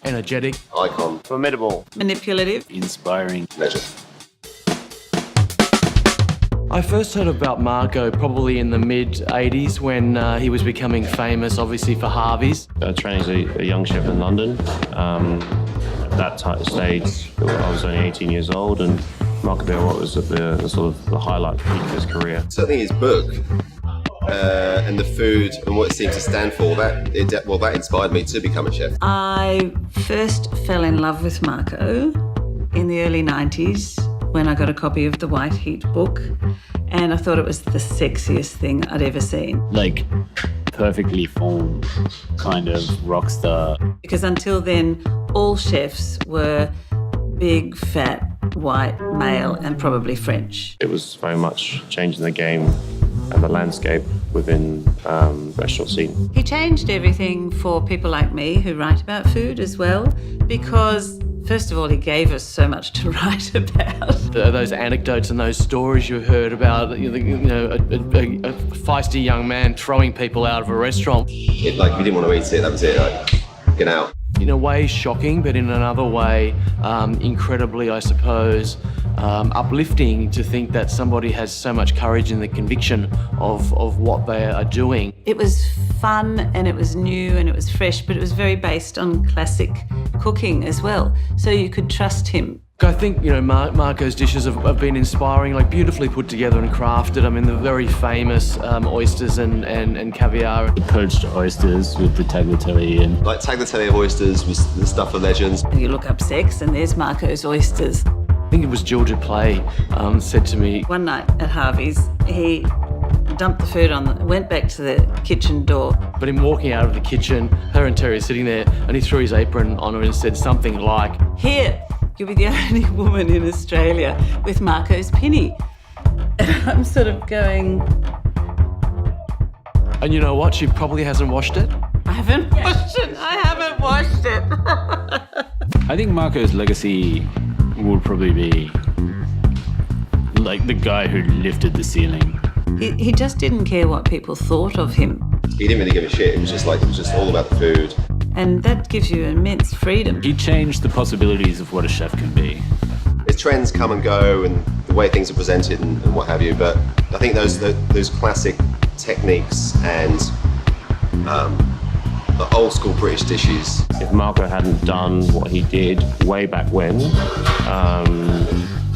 Energetic. Icon. Formidable. Manipulative. Inspiring. Legend. I first heard about Marco probably in the mid-'80s when he was becoming famous, obviously, for Harvey's. Training as a young chef in London. At that stage, I was only 18 years old, and Marco Pierre was at the sort of the highlight peak of his career. Certainly his book and the food and what it seemed to stand for, that inspired me to become a chef. I first fell in love with Marco in the early 90s when I got a copy of the White Heat book, and I thought it was the sexiest thing I'd ever seen. Like, perfectly formed kind of rock star. Because until then, all chefs were big, fat, white, male, and probably French. It was very much changing the game and the landscape within restaurant scene. He changed everything for people like me who write about food as well, because first of all, he gave us so much to write about. Those anecdotes and those stories you heard about, a feisty young man throwing people out of a restaurant. If you didn't want to eat it, that was it. Get out. In a way, shocking, but in another way, incredibly, I suppose, uplifting to think that somebody has so much courage in the conviction of what they are doing. It was fun and it was new and it was fresh, but it was very based on classic cooking as well, so you could trust him. I think, Marco's dishes have been inspiring, like beautifully put together and crafted. I mean, the very famous oysters and caviar. The poached oysters with the tagliatelle and... Like tagliatelle oysters was the stuff of legends. You look up sex and there's Marco's oysters. I think it was Georgia Play said to me, one night at Harvey's, he dumped the food went back to the kitchen door. But in walking out of the kitchen, her and Terry are sitting there, and he threw his apron on her and said something like, "Here, you'll be the only woman in Australia with Marco's Penny." And I'm sort of going... And you know what? She probably hasn't washed it. I haven't washed it. I think Marco's legacy will probably be like the guy who lifted the ceiling. He just didn't care what people thought of him. He didn't really give a shit. It was just all about the food. And that gives you immense freedom. He changed the possibilities of what a chef can be. As trends come and go and the way things are presented and what have you, but I think those classic techniques and the old school British dishes. If Marco hadn't done what he did way back when, a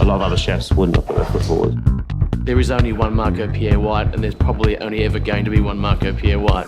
lot of other chefs wouldn't have put their foot forward. There is only one Marco Pierre White, and there's probably only ever going to be one Marco Pierre White.